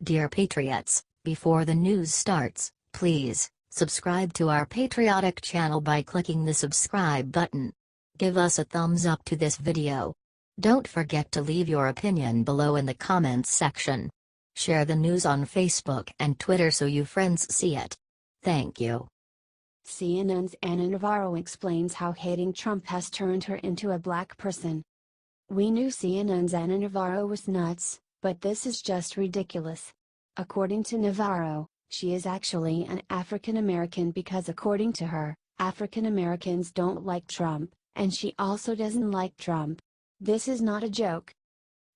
Dear Patriots, before the news starts, please subscribe to our patriotic channel by clicking the subscribe button. Give us a thumbs up to this video. Don't forget to leave your opinion below in the comments section. Share the news on Facebook and Twitter so you friends see it. Thank you. CNN's Ana Navarro explains how hating Trump has turned her into a black person. We knew CNN's Ana Navarro was nuts, but this is just ridiculous. According to Navarro, she is actually an African American because according to her, African Americans don't like Trump, and she also doesn't like Trump. This is not a joke.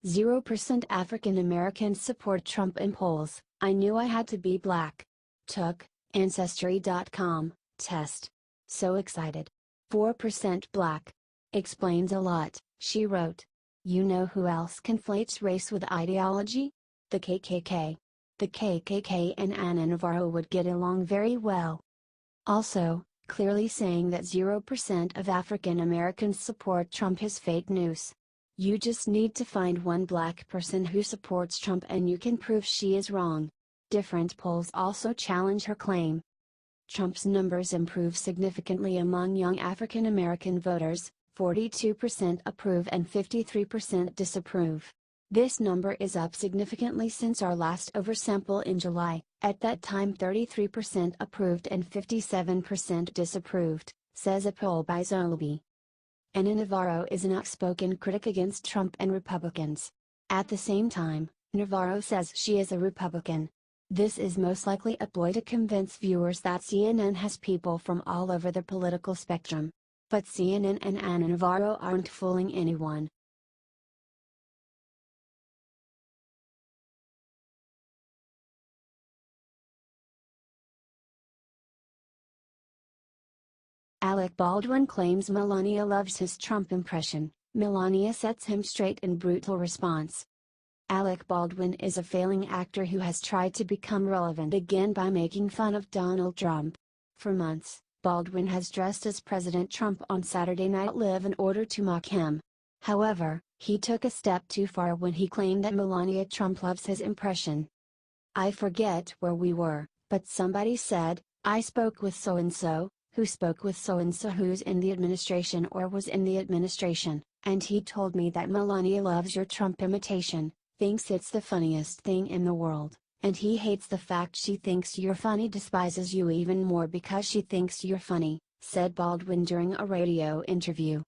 0% African Americans support Trump in polls. I knew I had to be black. Took Ancestry.com test. So excited. 4% black. Explains a lot, she wrote. You know who else conflates race with ideology? The KKK. The KKK and Ana Navarro would get along very well. Also, clearly saying that 0% of African Americans support Trump is fake news. You just need to find one black person who supports Trump and you can prove she is wrong. Different polls also challenge her claim. Trump's numbers improve significantly among young African American voters, 42% approve and 53% disapprove. This number is up significantly since our last oversample in July, at that time 33% approved and 57% disapproved, says a poll by Zolby. Ana Navarro is an outspoken critic against Trump and Republicans. At the same time, Navarro says she is a Republican. This is most likely a ploy to convince viewers that CNN has people from all over the political spectrum. But CNN and Ana Navarro aren't fooling anyone. Alec Baldwin claims Melania loves his Trump impression. Melania sets him straight in brutal response. Alec Baldwin is a failing actor who has tried to become relevant again by making fun of Donald Trump. For months, Baldwin has dressed as President Trump on Saturday Night Live in order to mock him. However, he took a step too far when he claimed that Melania Trump loves his impression. I forget where we were, but somebody said, I spoke with so-and-so, who spoke with so-and-so who's in the administration or was in the administration, and he told me that Melania loves your Trump imitation, thinks it's the funniest thing in the world, and he hates the fact she thinks you're funny, despises you even more because she thinks you're funny, said Baldwin during a radio interview.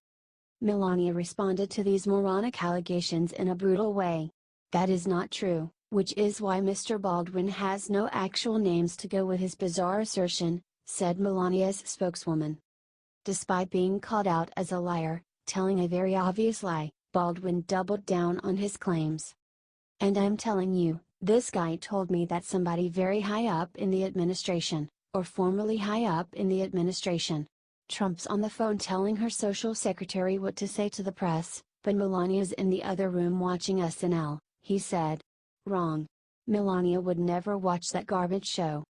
Melania responded to these moronic allegations in a brutal way. That is not true, which is why Mr. Baldwin has no actual names to go with his bizarre assertion, said Melania's spokeswoman. Despite being called out as a liar, telling a very obvious lie, Baldwin doubled down on his claims. And I'm telling you, this guy told me that somebody very high up in the administration, or formerly high up in the administration. Trump's on the phone telling her social secretary what to say to the press, but Melania's in the other room watching SNL, he said. Wrong. Melania would never watch that garbage show.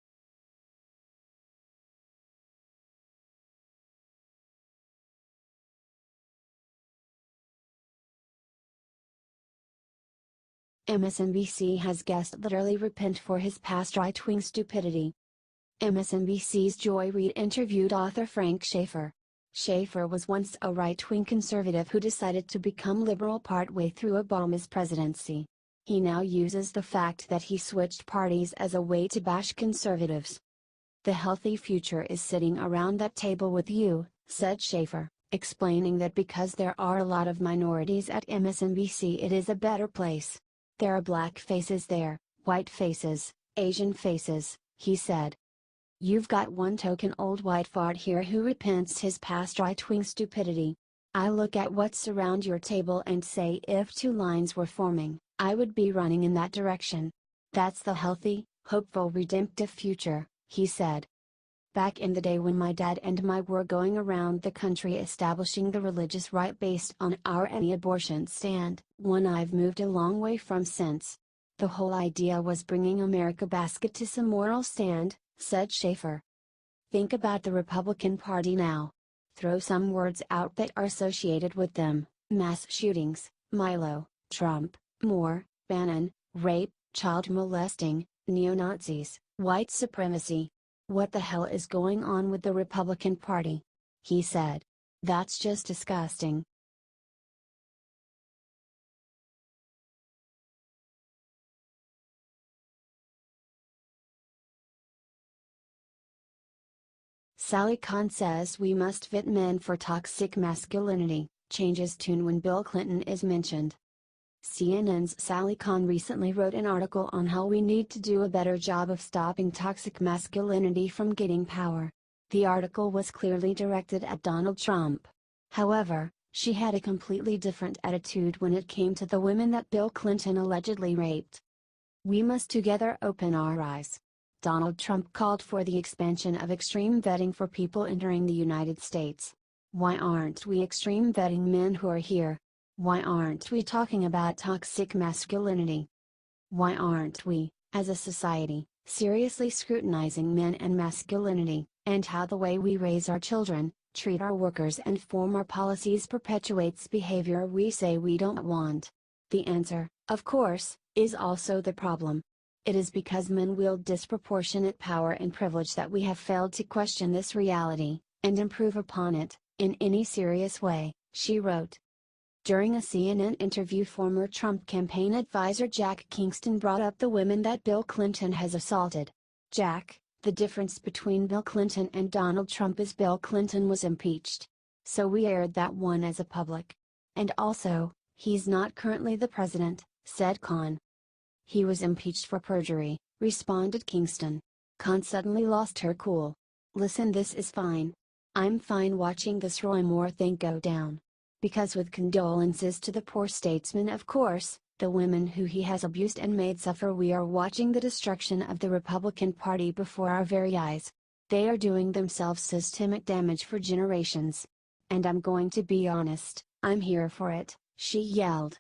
MSNBC has guessed literally repent for his past right-wing stupidity. MSNBC's Joy Reid interviewed author Frank Schaeffer. Schaeffer was once a right-wing conservative who decided to become liberal partway through Obama's presidency. He now uses the fact that he switched parties as a way to bash conservatives. The healthy future is sitting around that table with you, said Schaeffer, explaining that because there are a lot of minorities at MSNBC it is a better place. There are black faces there, white faces, Asian faces, he said. You've got one token old white fart here who repents his past right-wing stupidity. I look at what's around your table and say if two lines were forming, I would be running in that direction. That's the healthy, hopeful redemptive future, he said. Back in the day when my dad and I were going around the country establishing the religious right based on our anti-abortion stand, one I've moved a long way from since. The whole idea was bringing America basket to some moral stand, said Schaeffer. Think about the Republican Party now. Throw some words out that are associated with them: mass shootings, Milo, Trump, Moore, Bannon, rape, child molesting, neo-Nazis, white supremacy. What the hell is going on with the Republican Party? He said. That's just disgusting. Sally Khan says we must fit men for toxic masculinity, changes tune when Bill Clinton is mentioned. CNN's Sally Khan recently wrote an article on how we need to do a better job of stopping toxic masculinity from getting power. The article was clearly directed at Donald Trump. However, she had a completely different attitude when it came to the women that Bill Clinton allegedly raped. We must together open our eyes. Donald Trump called for the expansion of extreme vetting for people entering the United States. Why aren't we extreme vetting men who are here? Why aren't we talking about toxic masculinity? Why aren't we, as a society, seriously scrutinizing men and masculinity, and how the way we raise our children, treat our workers and form our policies perpetuates behavior we say we don't want? The answer, of course, is also the problem. It is because men wield disproportionate power and privilege that we have failed to question this reality, and improve upon it, in any serious way, she wrote. During a CNN interview, former Trump campaign advisor Jack Kingston brought up the women that Bill Clinton has assaulted. Jack, the difference between Bill Clinton and Donald Trump is Bill Clinton was impeached. So we aired that one as a public. And also, he's not currently the president, said Khan. He was impeached for perjury, responded Kingston. Khan suddenly lost her cool. Listen, this is fine. I'm fine watching this Roy Moore thing go down. Because with condolences to the poor statesman, of course, the women who he has abused and made suffer, we are watching the destruction of the Republican Party before our very eyes. They are doing themselves systemic damage for generations. And I'm going to be honest, I'm here for it, she yelled.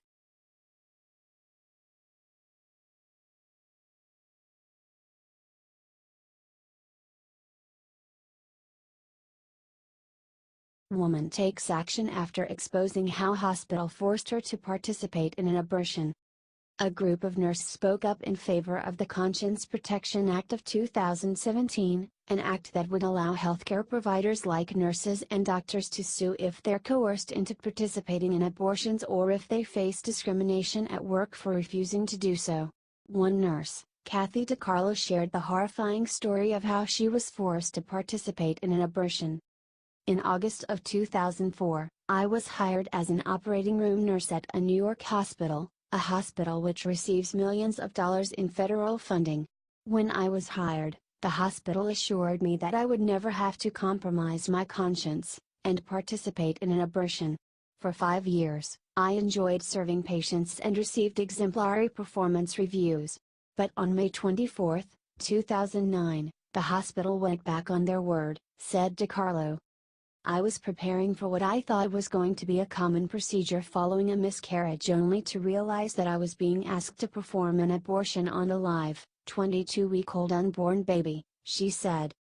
Woman takes action after exposing how hospital forced her to participate in an abortion. A group of nurses spoke up in favor of the Conscience Protection Act of 2017, an act that would allow healthcare providers like nurses and doctors to sue if they're coerced into participating in abortions or if they face discrimination at work for refusing to do so. One nurse, Kathy DiCarlo, shared the horrifying story of how she was forced to participate in an abortion. In August of 2004, I was hired as an operating room nurse at a New York hospital, a hospital which receives millions of dollars in federal funding. When I was hired, the hospital assured me that I would never have to compromise my conscience, and participate in an abortion. For 5 years, I enjoyed serving patients and received exemplary performance reviews. But on May 24, 2009, the hospital went back on their word, said DiCarlo. I was preparing for what I thought was going to be a common procedure following a miscarriage, only to realize that I was being asked to perform an abortion on a live, 22-week-old unborn baby, she said.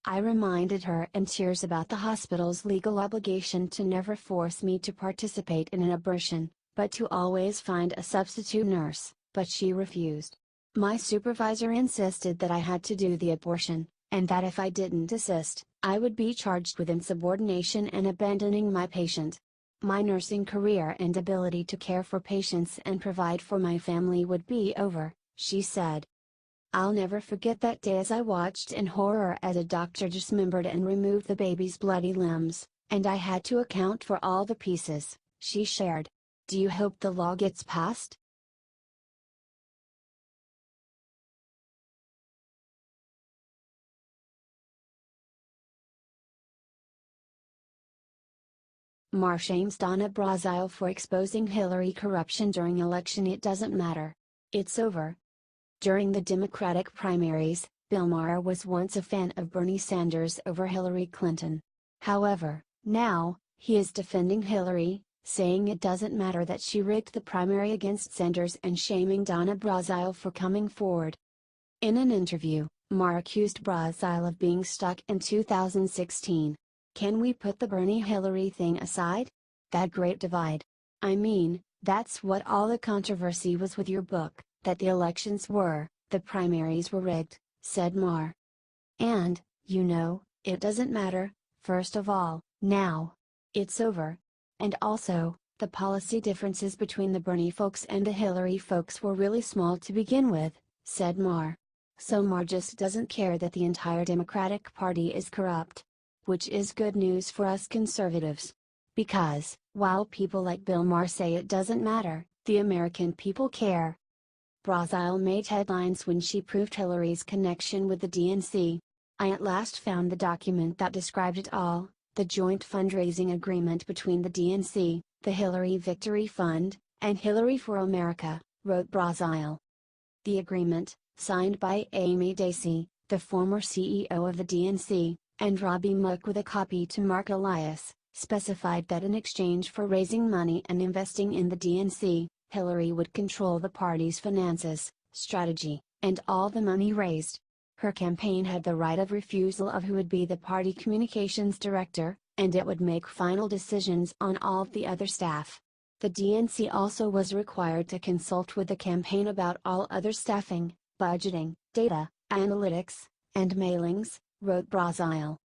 I reminded her in tears about the hospital's legal obligation to never force me to participate in an abortion, but to always find a substitute nurse, but she refused. My supervisor insisted that I had to do the abortion, and that if I didn't assist, I would be charged with insubordination and abandoning my patient. My nursing career and ability to care for patients and provide for my family would be over, she said. I'll never forget that day as I watched in horror as a doctor dismembered and removed the baby's bloody limbs, and I had to account for all the pieces, she shared. Do you hope the law gets passed? Marv shames Donna Brazile for exposing Hillary corruption during election. It doesn't matter. It's over. During the Democratic primaries, Bill Maher was once a fan of Bernie Sanders over Hillary Clinton. However, now, he is defending Hillary, saying it doesn't matter that she rigged the primary against Sanders and shaming Donna Brazile for coming forward. In an interview, Maher accused Brazile of being stuck in 2016. Can we put the Bernie-Hillary thing aside? That great divide. I mean, that's what all the controversy was with your book, that the elections were, the primaries were rigged, said Marv. And, it doesn't matter, first of all, now. It's over. And also, the policy differences between the Bernie folks and the Hillary folks were really small to begin with, said Marv. So Marv just doesn't care that the entire Democratic Party is corrupt. Which is good news for us conservatives. Because, while people like Bill Maher say it doesn't matter, the American people care. Brazile made headlines when she proved Hillary's connection with the DNC. I at last found the document that described it all, the joint fundraising agreement between the DNC, the Hillary Victory Fund, and Hillary for America, wrote Brazile. The agreement, signed by Amy Dacey, the former CEO of the DNC, and Robbie Mook with a copy to Mark Elias, specified that in exchange for raising money and investing in the DNC, Hillary would control the party's finances, strategy, and all the money raised. Her campaign had the right of refusal of who would be the party communications director, and it would make final decisions on all of the other staff. The DNC also was required to consult with the campaign about all other staffing, budgeting, data, analytics, and mailings, wrote Brazile.